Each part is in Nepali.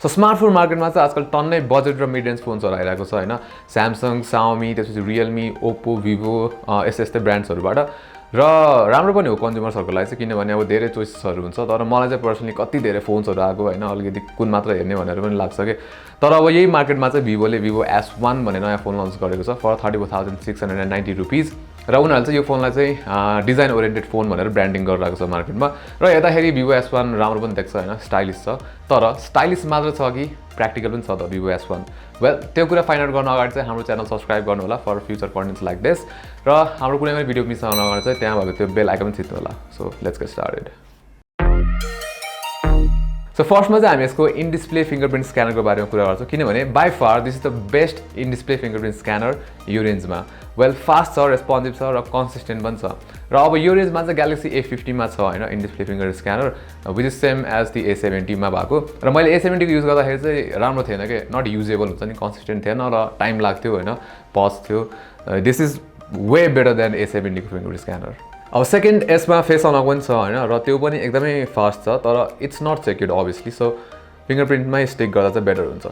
सो स्मार्टफोन मार्केटमा चाहिँ आजकल टन्नै बजेट र मिड रेन्ज फोन्सहरू आइरहेको छ हैन स्यामसङ Xiaomi त्यसपछि Realme Oppo Vivo यस्तै ब्रान्ड्सहरुबाट र राम्रो पनि हो कन्ज्युमर्सहरुको लागि चाहिँ किनभने अब धेरै चोइसेसहरु हुन्छ तर मलाई चाहिँ पर्सनली कति धेरै फोन्सहरु आको हैन अलिकति कुन मात्र हेर्ने भनेर पनि लाग्छ के तर अब यही मार्केटमा चाहिँ Vivoले Vivo S1 भन्ने नयाँ फोन लन्च गरेको छ फर 34,690 रुपीस र उनीहरुले चाहिँ यो फोनलाई चाहिँ डिजाइन ओरिएन्टेड फोन भनेर ब्रान्डिङ गरिरहेको छ मार्केटमा र हेर्दाखेरि Vivo S1 राम्रो पनि देख्छ हैन स्टाइलिश छ तर स्टाइलिश मात्र छ कि प्र्याक्टिकल पनि छ त Vivo S1 वेल त्यो कुरा फाइन्ड आउट गर्न अगाडि चाहिँ हाम्रो च्यानल सब्स्क्राइब गर्नु होला for future contents like this र हाम्रो कुनै पनि भिडियो मिस गर्न अगाडि चाहिँ त्यहाँ भएको त्यो बेल आइकन थिच्नु होला so let's get started so फर्स्टमा चाहिँ हामी यसको इन डिस्प्ले फिंगरप्रिन्ट स्क्यानरको बारेमा कुरा गर्छौं किनभने by far this is the best in display fingerprint scanner यो रेन्जमा वेल फास्ट छ रेस्पोन्सिभ छ र कन्सिस्टेन्ट पनि छ र अब यो रेन्जमा चाहिँ Galaxy A50 मा छ हैन in display finger scanner which is same as the A70 मा भएको र मैले A70 को युज गर्दाखेरि चाहिँ राम्रो थिएन के नट युजेबल हुन्छ नि कन्सिस्टेन्ट थिएन र टाइम लाग्थ्यो हैन पज थियो this is way better than A70 को फिंगरप्रिन्ट स्क्यानर अब सेकेन्ड यसमा फेस अनलक पनि छ हैन र त्यो पनि एकदमै फास्ट छ तर it's not secured obviously so फिंगरप्रिन्टमै स्टिक गर्दा चाहिँ बेटर हुन्छ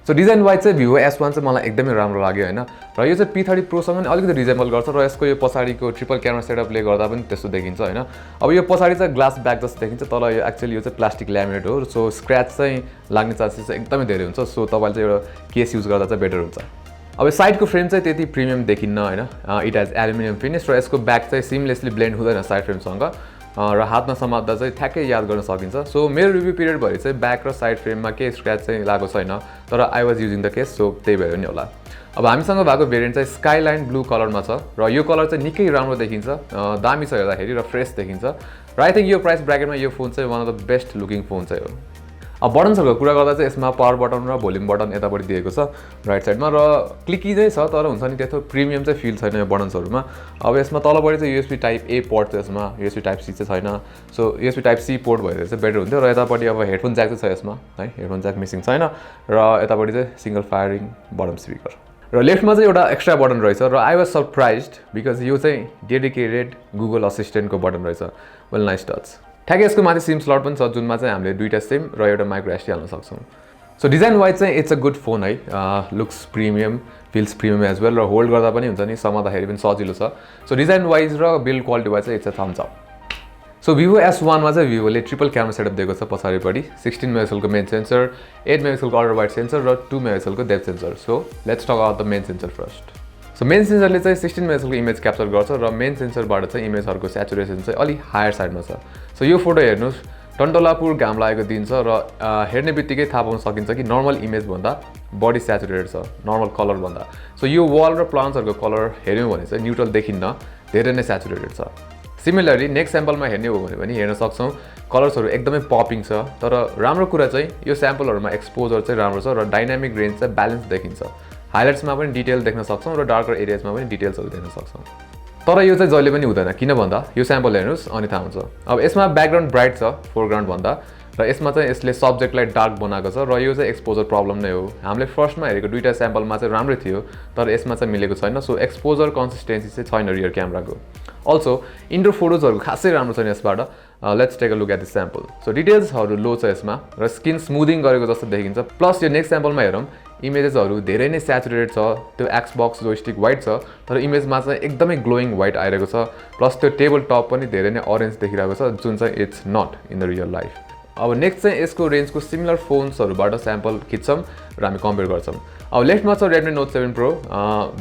सो डिजाइन वाइज चाहिँ Vivo S1 चाहिँ मलाई एकदमै राम्रो लाग्यो हैन र यो चाहिँ P30 Pro सँग पनि अलिकति रिजेम्बल गर्छ र यसको यो पछाडीको ट्रिपल क्यामेरा सेटअपले गर्दा पनि त्यस्तो देखिन्छ हैन अब यो पछाडी चाहिँ ग्लास ब्याक जस्तो देखिन्छ तर यो एक्चुअली यो चाहिँ प्लास्टिक ल्यामिनेट हो सो स्क्रैच चाहिँ लाग्ने चान्सेस चाहिँ एकदमै धेरै हुन्छ सो तपाईले चाहिँ एउटा केस युज गर्दा चाहिँ बेटर हुन्छ अब साइडको फ्रेम चाहिँ त्यति प्रिमियम देखिन्न हैन इट हैज एल्युमिनियम फिनिश र यसको ब्याक चाहिँ सिमलेसली ब्लेन्ड हुँदैन साइड फ्रेमसँग र हातमा समात्दा चाहिँ ठ्याक्कै याद गर्न सकिन्छ सो मेरो रिभ्यू पिरियड भरि चाहिँ ब्याक र साइड फ्रेममा के स्क्रैच चाहिँ लागेको छैन तर I was using the case so त्यही भयो नि होला अब हामीसँग भएको भेरिएन्ट चाहिँ स्काइलाइन ब्लू कलरमा छ र यो कलर चाहिँ निकै राम्रो देखिन्छ दामी छ हेर्दाखेरि र फ्रेश देखिन्छ र आई थिंक यो प्राइस ब्र्याकेटमा यो फोन चाहिँ one of the best looking phone चाहिँ हो अब बटन्सहरुको कुरा गर्दा चाहिँ यसमा पावर बटन र भोल्युम बटन यतापट्टि दिएको छ राइट साइडमा र क्लिकी चाहिँ छ तर हुन्छ नि त्यस्तो प्रिमियम चाहिँ फिल छैन यो बटन्सहरुमा अब यसमा तलपट्टि चाहिँ USB टाइप A पोर्ट छ यसमा USB टाइप C चाहिँ छैन so USB type C port भएर चाहिँ बेटर हुन्थ्यो र यतापट्टि अब हेडफोन ज्याक चाहिँ छ यसमा है हेडफोन ज्याक मिसिङ छैन र यतापट्टि चाहिँ सिंगल फायरिङ बटम स्पिकर र लेफ्टमा चाहिँ एउटा एक्स्ट्रा बटन रहेछ र आई वाज सरप्राइज्ड बिकज यो चाहिँ डेडिकेटेड गुगल असिस्टेन्टको बटन रहेछ वेल नाइस टच ठ्याक्कै यसको माथि सिम स्लट पनि छ जुनमा चाहिँ हामीले दुईटा सिम र एउटा माइक्रो SD हाल्न सक्छौं सो डिजाइन वाइज चाहिँ इट्स अ गुड फोन है looks premium feels premium as well र होल्ड गर्दा पनि हुन्छ नि समात्दाखेरि पनि सजिलो छ सो डिजाइन वाइज र बिल्ड क्वालिटी वाइज चाहिँ it's a thumbs up so Vivo S1 मा चाहिँ Vivoले ट्रिपल क्यामेरा सेटअप दिएको छ पछाडीपट्टि 16 मेगापिक्सलको मेन सेन्सर 8 मेगापिक्सलको अल्ट्रा वाइड सेन्सर र 2 मेगापिक्सलको depth sensor so let's talk about the main sensor first so main सेन्सरले चाहिँ 16 मेगापिक्सलको इमेज क्याप्चर गर्छ र मेन सेन्सरबाट चाहिँ इमेजहरुको स्याचुरेसन चाहिँ अलि हायर साइडमा छ सो यो फोटो हेर्नुस् टन्टलापुर घाम लागेको दिन छ र हेर्ने बित्तिकै थाहा पाउन सकिन्छ कि नर्मल इमेज भन्दा बडी स्याचुरेटेड छ नर्मल कलर भन्दा सो यो वाल र प्लान्ट्सहरुको कलर हेर्यौं भने चाहिँ न्यूट्रल देखिन्न धेरै नै स्याचुरेटेड छ सिमिलरली नेक्स्ट स्याम्पलमा हेर्ने हो भने पनि हेर्न सक्छौं कलर्सहरु एकदमै पपिङ छ तर राम्रो कुरा चाहिँ यो स्याम्पलहरुमा एक्सपोजर चाहिँ राम्रो छ र डायनामिक रेन्ज चाहिँ ब्यालेन्स देखिन्छ हाइलाइट्समा पनि डिटेल देख्न सक्छौं र डार्कर एरियाजमा पनि डिटेल्सहरु देख्न सक्छौं तर यो चाहिँ जहिले पनि हुँदैन किन भन्दा यो स्याम्पल हेर्नुस् अनि थाहा हुन्छ अब यसमा ब्याकग्राउन्ड ब्राइट छ फोरग्राउन्ड भन्दा र यसमा चाहिँ यसले सब्जेक्टलाई डार्क बनाएको छ र यो चाहिँ एक्सपोजर प्रब्लम नै हो हामीले फर्स्टमा हेरेको दुईटा स्याम्पलमा चाहिँ राम्रै थियो तर यसमा चाहिँ मिलेको छैन सो एक्सपोजर कन्सिस्टेन्सी चाहिँ छैन रियर क्यामेराको अल्सो इन्डोर फोटोजहरु खासै राम्रो छैन यसबाट let's take a look at this sample so डिटेल्सहरु लो छ यसमा र स्किन स्मुदिङ गरेको जस्तो देखिन्छ प्लस यो नेक्स्ट स्याम्पलमा हेरौं इमेजेसहरु धेरै नै स्याचुरेटेड छ त्यो एक्सबक्स जोयस्टिक व्हाइट छ तर इमेजमा चाहिँ एकदमै ग्लोइङ व्हाइट आइरहेको छ प्लस त्यो टेबल टप पनि धेरै नै ऑरेन्ज देखिरहेको छ जुन चाहिँ it's not in the real life अब नेक्स्ट चाहिँ यसको रेन्जको सिमिलर फोन्सहरुबाट स्याम्पल खिच्छौं र हामी कम्पेयर गर्छौं अब लेफ्टमा छ Redmi Note 7 Pro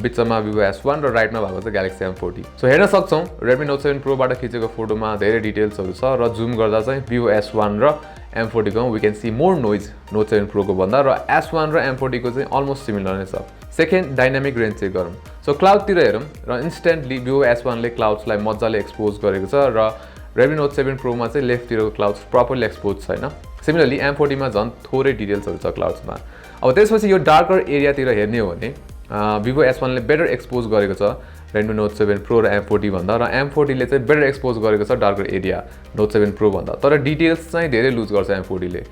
बिचमा Vivo S1 र राइटमा भएको छ Galaxy M40 सो हेर्न सक्छौं Redmi Note 7 Pro बाट खिचेको फोटोमा धेरै डिटेल्सहरु छ र जुम गर्दा चाहिँ Vivo S1 र M40 को we can see more noise Note 7 Pro को भन्दा र S1 र M40 को चाहिँ अलमोस्ट सिमिलर नै छ सेकेन्ड डायनामिक रेन्ज चेक गरौँ सो क्लाउड तिर हेरौँ र इन्स्टेन्टली Vivo S1 ले क्लाउड्सलाई मज्जाले एक्सपोज गरेको छ र Redmi Note 7 Pro मा चाहिँ लेफ्ट तिरको क्लाउड्स प्रपरली एक्सपोज छैन सिमिलरली M40 मा झन् थोरै डिटेल्सहरु छ क्लाउड्समा अब त्यसपछि यो डार्कर एरियातिर हेर्ने हो भने Vivo S1 ले बेटर एक्सपोज गरेको छ Redmi Note 7 Pro र M40 भन्दा र M40 ले चाहिँ बेटर एक्सपोज गरेको छ डार्कर एरिया Note 7 Pro भन्दा तर डिटेल्स चाहिँ धेरै लुज गर्छ M40 ले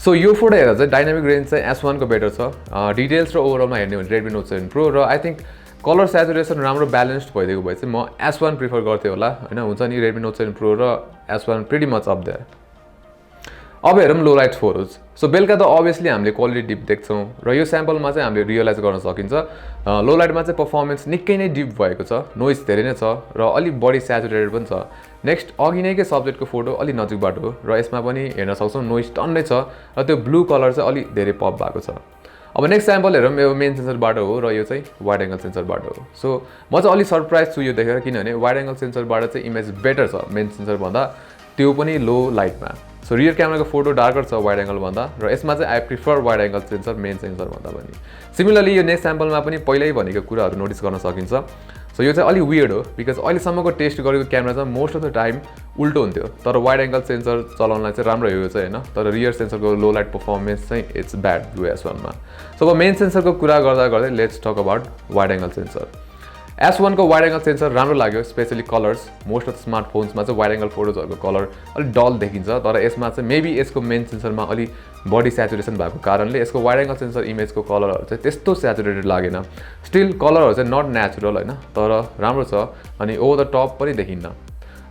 सो यो फोटो हेर्दा चाहिँ डायनामिक रेन्ज चाहिँ S1 को बेटर छ डिटेल्स र ओभरअलमा हेर्ने हो भने Redmi Note 7 Pro र आई थिंक कलर स्याचुरेसन राम्रो ब्यालेन्स्ड भइदिएको भए चाहिँ म S1 प्रिफर गर्थे होला हैन हुन्छ नि Redmi Note 7 Pro र S1 pretty much up there अब हेरौँ लो लाइट फोटोज सो बेलुका त अभियसली हामीले क्वालिटी डिप देख्छौँ र यो स्याम्पलमा चाहिँ हामीले रियलाइज गर्न सकिन्छ लो लाइटमा चाहिँ पर्फर्मेन्स निकै नै डिप भएको छ नोइज धेरै नै छ र अलिक बढी स्याचुरेटेड पनि छ नेक्स्ट अघि नैकै सब्जेक्टको फोटो अलि नजिकबाट हो र यसमा पनि हेर्न सक्छौँ नोइज टन्नै छ र त्यो ब्लू कलर चाहिँ अलि धेरै पप भएको छ अब नेक्स्ट स्याम्पल हेरौँ यो मेन सेन्सरबाट हो र यो चाहिँ वाइड एङ्गल सेन्सरबाट हो सो म चाहिँ अलिक सरप्राइज छु यो देखेर किनभने वाइड एङ्गल सेन्सरबाट चाहिँ इमेज बेटर छ मेन सेन्सरभन्दा त्यो पनि लो लाइटमा सो रियर क्यामेराको फोटो डार्कर छ वाइड एङ्गल भन्दा र यसमा चाहिँ I prefer wide angle sensor main sensor भन्दा पनि सिमिलरली यो नेक्स्ट स्याम्पलमा पनि पहिल्यै भनेको कुराहरू नोटिस गर्न सकिन्छ सो यो चाहिँ अलिक वियर्ड हो बिकज अहिलेसम्मको टेस्ट गरेको क्यामेरा चाहिँ मोस्ट अफ द टाइम उल्टो हुन्थ्यो तर वाइड एङ्गल सेन्सर चलाउनलाई चाहिँ राम्रो हो यो चाहिँ होइन तर रियर सेन्सरको लो लाइट पर्फर्मेन्स चाहिँ इट्स ब्याड Vivo S1मा सो अब मेन सेन्सरको कुरा गर्दै let's talk about wide angle sensor S1 को वाइड एङ्गल सेन्सर राम्रो लाग्यो स्पेसली कलर्स मोस्ट अफ स्मार्टफोन्समा चाहिँ वाइड एङ्गल फोटोजहरूको कलर अलिक डल देखिन्छ तर यसमा चाहिँ मेबी यसको मेन सेन्सरमा अलि बडी स्याचुरेसन भएको कारणले यसको वाइड एङ्गल सेन्सर इमेजको कलरहरू चाहिँ त्यस्तो स्याचुरेटेड लागेन स्टिल कलरहरू चाहिँ नट नेचुरल होइन तर राम्रो छ अनि ओभर द टप पनि देखिन्न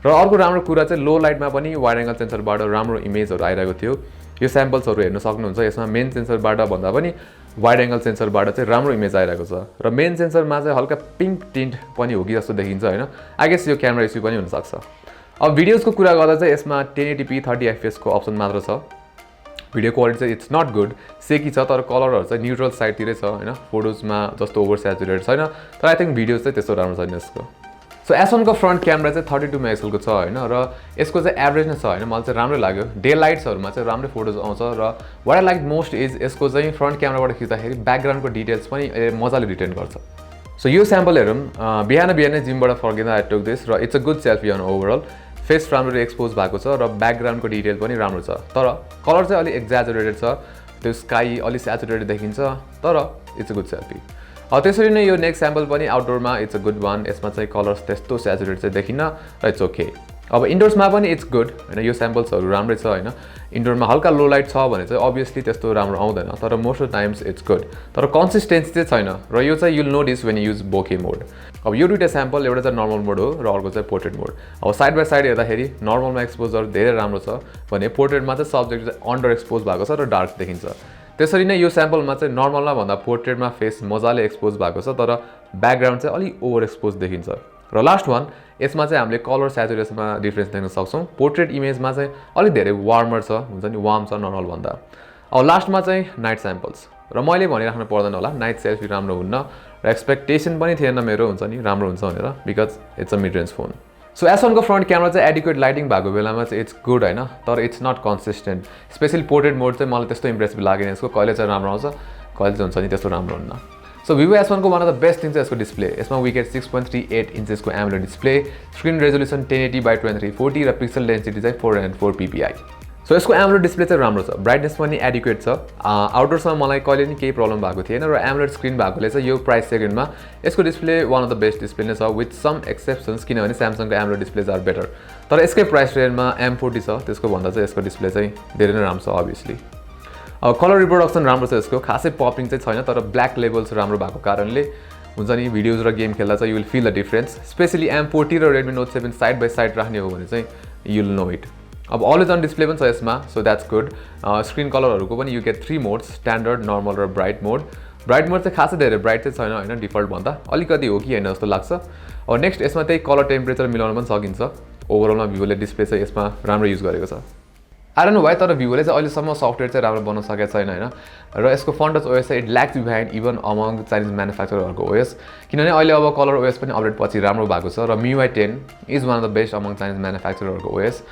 र अर्को राम्रो कुरा चाहिँ लो लाइटमा पनि वाइड एङ्गल सेन्सरबाट राम्रो इमेजहरू आइरहेको थियो यो स्याम्पल्सहरू हेर्न सक्नुहुन्छ यसमा मेन सेन्सरबाट भन्दा पनि वाइड एङ्गल सेन्सरबाट चाहिँ राम्रो इमेज आइरहेको छ र मेन सेन्सरमा चाहिँ हल्का पिङ्क टिन्ट पनि हो कि जस्तो देखिन्छ होइन आई गेस यो क्यामेरा इस्यु पनि हुनसक्छ अब भिडियोजको कुरा गर्दा चाहिँ यसमा 1080p 30 fps को अप्सन मात्र छ भिडियो क्वालिटी चाहिँ इट्स नट गुड सेकी छ तर कलरहरू चाहिँ न्युट्रल साइडतिरै छ होइन फोटोजमा जस्तो ओभर स्याचुरेटेड छैन तर आई थिङ्क भिडियोज चाहिँ त्यस्तो राम्रो छैन यसको सो S1 को फ्रन्ट क्यामेरा चाहिँ 32 मेगापिक्सलको छ होइन र यसको चाहिँ एभरेज नै छ होइन मलाई चाहिँ राम्रो लाग्यो डे लाइट्सहरूमा चाहिँ राम्रै फोटोज आउँछ र what I like most is यसको चाहिँ फ्रन्ट क्यामेराबाट खिच्दाखेरि ब्याकग्राउन्डको डिटेल्स पनि मजाले रिटेन गर्छ सो यो स्याम्पल हेरौँ बिहानै जिमबाट फर्किँदा आई टुक दिस र it's a good selfie on overall face राम्ररी एक्सपोज भएको छ र ब्याकग्राउन्डको डिटेल पनि राम्रो छ तर कलर चाहिँ अलिक एक्जाजुरेटेड छ त्यो स्काई अलिक स्याचुरेटेड देखिन्छ तर इट्स अ गुड सेल्फी त्यसरी नै यो नेक्स्ट स्याम्पल पनि आउटडोरमा इट्स अ गुड वान यसमा चाहिँ कलर्स त्यस्तो स्याचुरेट चाहिँ देखिन्न र इट्स ओके अब इन्डोर्समा पनि इट्स गुड होइन यो स्याम्पल्सहरू राम्रै छ होइन इन्डोरमा हल्का लो लाइट छ भने चाहिँ अभियसली त्यस्तो राम्रो आउँदैन तर most of times it's good तर कन्सिस्टेन्सी चाहिँ छैन र यो चाहिँ युल नोटिस वेन युज बोके मोड अब यो दुईवटा स्याम्पल एउटा चाहिँ नर्मल मोड हो र अर्को चाहिँ पोर्ट्रेट मोड अब साइड बाई साइड हेर्दाखेरि नर्मलमा एक्सपोजर धेरै राम्रो छ भने पोर्ट्रेटमा चाहिँ सब्जेक्ट चाहिँ अन्डर एक्सपोज भएको छ र डार्क देखिन्छ त्यसरी नै यो स्याम्पलमा चाहिँ नर्मलमा भन्दा पोर्ट्रेटमा फेस मजाले एक्सपोज भएको छ तर ब्याकग्राउन्ड चाहिँ अलिक ओभर एक्सपोज देखिन्छ र लास्ट वान यसमा चाहिँ हामीले कलर स्याचुरेसनमा डिफ्रेन्स देख्न सक्छौँ पोर्ट्रेट इमेजमा चाहिँ अलिक धेरै वार्मर छ हुन्छ नि वार्म छ नर्मल भन्दा अब लास्टमा चाहिँ नाइट स्याम्पल्स र मैले भनिराख्नु पर्दैन होला नाइट सेल्फी राम्रो हुन्न र एक्सपेक्टेसन पनि थिएन मेरो हुन्छ नि राम्रो हुन्छ भनेर because it's a mid range phone so S1 को फ्रन्ट क्यामेरा चाहिँ एडिक्वेट लाइटिङ भएको बेलामा चाहिँ इट्स गुड होइन तर it's not consistent specially portrait mode चाहिँ मलाई त्यस्तो इम्प्रेसिभ लागेन यसको कहिले चाहिँ राम्रो आउँछ कहिले चाहिँ हुन्छ नि त्यस्तो राम्रो हुन्न सो Vivo S1 को one of the best thing चाहिँ यसको डिस्प्ले यसमा wicket 6.38 इन्चेसको AMOLED display screen resolution 1080x2340 र पिक्सल डेन्सिटी चाहिँ 404 ppi सो यसको AMOLED डिस्प्ले चाहिँ राम्रो छ ब्राइटनेस पनि एडिक्वेट छ आउटडोर्समा मलाई कहिले पनि केही प्रब्लम भएको थिएन र AMOLED स्क्रिन भएकोले चाहिँ यो प्राइस सेगमेन्टमा यसको display one of the best display नै छ विथ सम एक्सेप्सन्स किनभने स्यामसङको AMOLED डिस्प्लेज आर बेटर तर यसकै प्राइस रेन्जमा M40 छ त्यसको भन्दा चाहिँ यसको डिस्प्ले चाहिँ धेरै नै राम्रो छ अभियसली अब कलर रिप्रोडक्सन राम्रो छ यसको खासै पपिङ चाहिँ छैन तर ब्ल्याक लेभल्स राम्रो भएको कारणले हुन्छ नि भिडियोज र गेम खेल्दा चाहिँ you will feel the difference specially M40 र Redmi Note 7 side by side राख्ने हो भने चाहिँ यु विल नो इट अब अलवेज अन डिस्प्ले पनि छ यसमा सो द्याट्स गुड स्क्रिन कलरहरूको पनि you get 3 modes standard normal र ब्राइट मोड चाहिँ खासै धेरै ब्राइट चाहिँ छैन होइन डिफल्ट भन्दा अलिकति हो कि होइन जस्तो लाग्छ अब नेक्स्ट यसमा त्यही कलर टेम्परेचर मिलाउन पनि सकिन्छ ओभरअलमा भिभोले डिस्प्ले चाहिँ यसमा राम्रो युज गरेको छ आई डोन्ट नो भाइ तर भिभोले चाहिँ अहिलेसम्म सफ्टवेयर चाहिँ राम्रो बनाउन सकेको छैन होइन र यसको FunTouch OS चाहिँ it lacks behind even among Chinese म्यानुफ्याक्चररहरूको OS किनभने अहिले अब कलर OS पनि अपडेट पछि राम्रो भएको छ र MIUI 10 is one of the best among Chinese म्यानुफ्याक्चररहरूको OS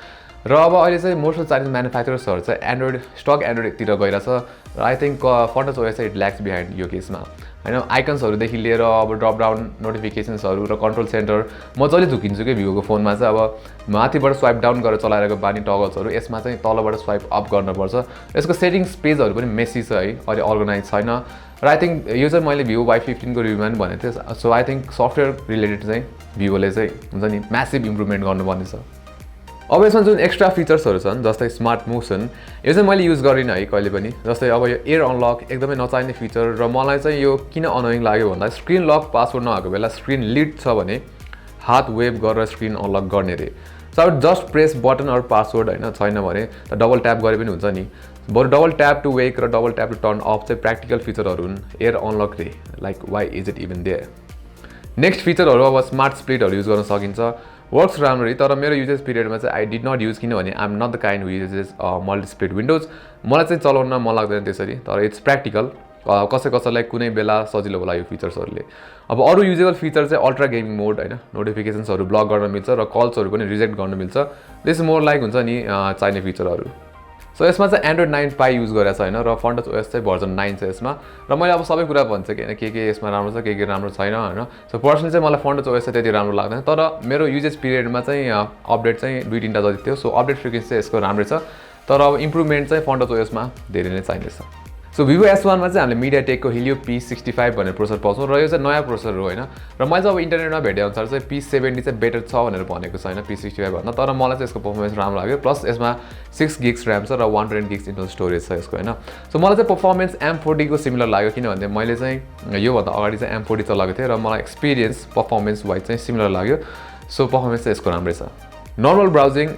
र अब अहिले चाहिँ मोस्ट अफ चाइनिज म्यानुफ्याक्चरर्सहरू चाहिँ एन्ड्रोइडतिर गइरहेछ र आई थिङ्क FunTouch OS चाहिँ इट ल्याक्स बिहाइन्ड यो केसमा होइन आइकन्सहरूदेखि लिएर अब ड्रप डाउन नोटिफिकेसन्सहरू र कन्ट्रोल सेन्टर मजाले झुकिन्छु कि भिभोको फोनमा चाहिँ अब माथिबाट स्वाइप डाउन गरेर चलाइरहेको बानी टगल्सहरू यसमा चाहिँ तलबाट स्वाइप अप गर्नुपर्छ यसको सेटिङ्स पेजहरू पनि मेसी छ है अहिले अर्गनाइज छैन र आई थिङ्क यो चाहिँ मैले Vivo Y15 को रिभ्यूमा पनि भनेको थिएँ so I think software related चाहिँ भिभोले चाहिँ हुन्छ नि म्यासिभ इम्प्रुभमेन्ट गर्नुपर्ने छ अब यसमा जुन एक्स्ट्रा फिचर्सहरू छन् जस्तै स्मार्ट मोसन यो चाहिँ मैले युज गरिनँ है कहिले पनि जस्तै अब यो एयर अनलक एकदमै नचाहिने फिचर र मलाई चाहिँ यो किन अनोइङ लाग्यो भन्दा स्क्रिन लक पासवर्ड नभएको बेला स्क्रिन लिड छ भने हात वेभ गरेर स्क्रिन अनलक गर्ने रे सो अब just press button or password होइन छैन भने त डबल ट्याप गरे पनि हुन्छ नि बरु डबल ट्याप टु वेक र double tap to turn off चाहिँ प्र्याक्टिकल फिचरहरू हुन् एयर अनलक रे like why is it even there next फिचरहरू अब स्मार्ट स्प्लिटहरू युज गर्न सकिन्छ वर्क्स राम्ररी तर मेरो युजेस पिरियडमा चाहिँ आई डिड नट युज किनभने I am not the kind who uses multi split windows मलाई चाहिँ चलाउन मन लाग्दैन त्यसरी तर इट्स प्र्याक्टिकल कसैलाई कुनै बेला सजिलो होला यो फिचर्सहरूले अब अरू युजेबल फिचर चाहिँ अल्ट्रा गेमिङ मोड होइन नोटिफिकेसन्सहरू ब्लक गर्न मिल्छ र कल्सहरू पनि रिजेक्ट गर्न मिल्छ दिस मोर लाइक हुन्छ नि चाहिने फिचरहरू सो यसमा चाहिँ एन्ड्रोइड 9 पाई युज गरेको छ होइन र FunTouch OS चाहिँ भर्जन 9 छ यसमा र मैले अब सबै कुरा भन्छु कि होइन के यसमा राम्रो छ के राम्रो छैन होइन सो पर्सनली चाहिँ मलाई FunTouch OS चाहिँ त्यति राम्रो लाग्दैन तर मेरो युजेस पिरियडमा चाहिँ अपडेट चाहिँ 2-3टा जति थियो सो अपडेट फ्रिक्वेन्सी चाहिँ यसको राम्रै छ तर अब इम्प्रुभमेन्ट चाहिँ FunTouch OS मा धेरै नै चाहिनेछ सो Vivo S1 मा चाहिँ हामीले MediaTekको Helio P65 भन्ने प्रोसेसर पाउँछौँ र यो चाहिँ नयाँ प्रोसेसर हो होइन र मैले चाहिँ अब इन्टरनेटमा भेटे अनुसार चाहिँ P70 चाहिँ बेटर छ भनेर भनेको छ होइन P65 भन्दा तर मलाई चाहिँ यसको पर्फर्मेन्स राम्रो लाग्यो प्लस यसमा 6 GB ऱ्याम छ र 128 GB इन्टरनल स्टोरेज छ यसको होइन सो मलाई चाहिँ पर्फर्मेन्स M40 को सिमिलर लाग्यो किनभने मैले चाहिँ योभन्दा अगाडि चाहिँ M40 चलाएको थिएँ र मलाई एक्सपिरियन्स पर्फर्मेन्स वाइज चाहिँ सिमिलर लाग्यो सो पर्फर्मेन्स चाहिँ यसको राम्रै छ नर्मल ब्राउजिङ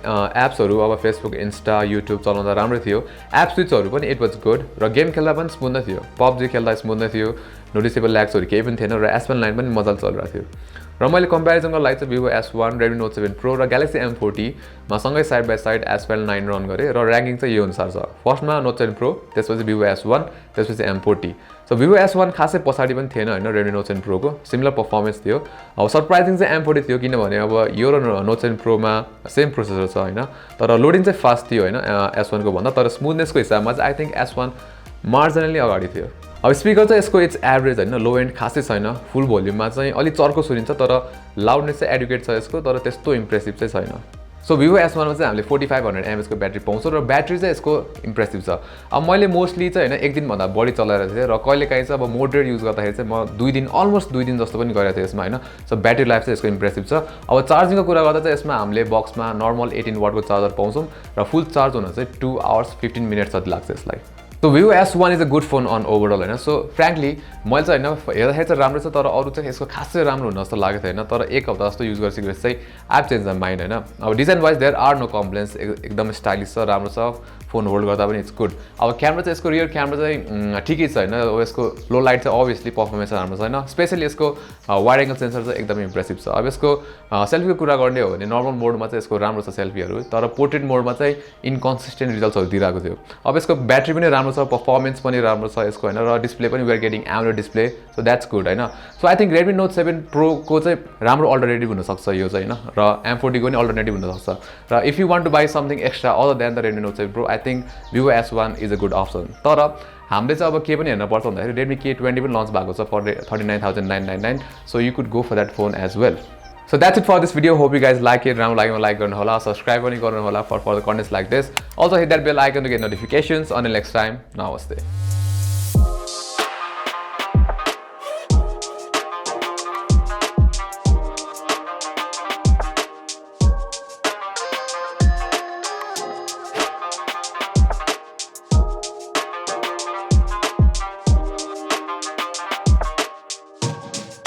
एप्सहरू अब फेसबुक इन्स्टा युट्युब चलाउँदा राम्रै थियो एप स्विचहरू पनि इट वाज गुड र गेम खेल्दा पनि स्मुथ नै थियो पबजी खेल्दा स्मुथ नै थियो नोटिसेबल ल्याग्सहरू केही पनि थिएन र S1 लाइन पनि मजाले चलिरहेको थियो र मैले कम्पेरिजनको लागि चाहिँ Vivo S1, Redmi Note 7 Pro र Galaxy M40 मा सँगै side by side S1 9 run गरेँ र ऱ्याङ्किङ चाहिँ यो अनुसार छ फर्स्टमा Note 7 Pro त्यसपछि Vivo S1 त्यसपछि M40 सो Vivo S1 खासै पछाडि पनि थिएन होइन Redmi Note 7 Pro को सिमिलर पर्फर्मेन्स थियो अब सरप्राइजिङ चाहिँ M40 थियो किनभने अब यो र Note 7 Pro मा सेम प्रोसेसर छ होइन तर लोडिङ चाहिँ फास्ट थियो होइन S1 को भन्दा तर स्मुथनेसको हिसाबमा चाहिँ आई थिङ्क S1 मार्जिनली अगाडि थियो अब स्पिकर चाहिँ यसको इट्स एभरेज होइन लो एन्ड खासै छैन फुल भोल्युममा चाहिँ अलिक चर्को सुनिन्छ तर लाउडनेस चाहिँ एडुकेट छ यसको तर त्यस्तो इम्प्रेसिभ चाहिँ छैन सो Vivo S1 मा चाहिँ हामीले 4500 mAh को ब्याट्री पाउँछौँ र ब्याट्री चाहिँ यसको इम्प्रेसिभ छ अब मैले मोस्टली चाहिँ होइन एक दिनभन्दा बढी चलाइरहेको थिएँ र कहिलेकाहीँ चाहिँ अब मोडरेट युज गर्दाखेरि चाहिँ म 2 दिन अलमोस्ट 2 दिन जस्तो पनि गरेको थिएँ यसमा होइन सो ब्याट्री लाइफ चाहिँ यसको इम्प्रेसिभ छ अब चार्जिङको कुरा गर्दा चाहिँ यसमा हामीले बक्समा नर्मल 18 वाटको चार्जर पाउँछौँ र फुल चार्ज हुन चाहिँ 2 hours 15 minutes जति लाग्छ यसलाई so Vivo S1 is a good phone on overall होइन सो फ्रेङ्कली मैले चाहिँ होइन हेर्दाखेरि चाहिँ राम्रो छ तर अरू चाहिँ यसको खासै राम्रो हुन जस्तो लागेको थिएन तर एक हप्ता जस्तो युज गरिसकेपछि चाहिँ एप चेन्ज द माइन्ड होइन अब design wise there are no complaints एकदम स्टाइलिस छ राम्रो छ फोन होल्ड गर्दा पनि इट्स गुड अब क्यामेरा चाहिँ यसको रियर क्यामेरा चाहिँ ठिकै छ होइन यसको लो लाइट चाहिँ अभियसली पर्फर्मेन्स राम्रो छैन स्पेसली यसको वाइड एङ्गल सेन्सर चाहिँ एकदम इम्प्रेसिभ छ अब यसको सेल्फीको कुरा गर्ने हो भने नर्मल मोडमा चाहिँ यसको राम्रो छ सेल्फीहरू तर पोर्ट्रेट मोडमा चाहिँ इन्कन्सिस्टेन्ट रिजल्ट्सहरू दिइरहेको थियो अब यसको ब्याट्री पनि राम्रो छ पर्फर्मेन्स पनि राम्रो छ यसको होइन र डिस्प्ले पनि we are getting AMOLED display so that's good होइन so I think Redmi Note 7 Pro को चाहिँ राम्रो अल्टरनेटिभ हुनसक्छ यो चाहिँ होइन र M40 को पनि अल्टरनेटिभ हुनसक्छ र if you want to buy something extra other than the Redmi Note 7 Pro I think Vivo S1 is a good option तर हामीले चाहिँ अब के पनि हेर्न पर्छ भन्दाखेरि Redmi K20 पनि लन्च भएको छ for 39,999 so you could go for that phone as well So that's it for this video. Hope you guys like it. राम्रो लाग्यो like गर्नु होला, subscribe पनि गर्नु होला for further contents like this. Also hit that bell icon to get notifications. Until next time, namaste.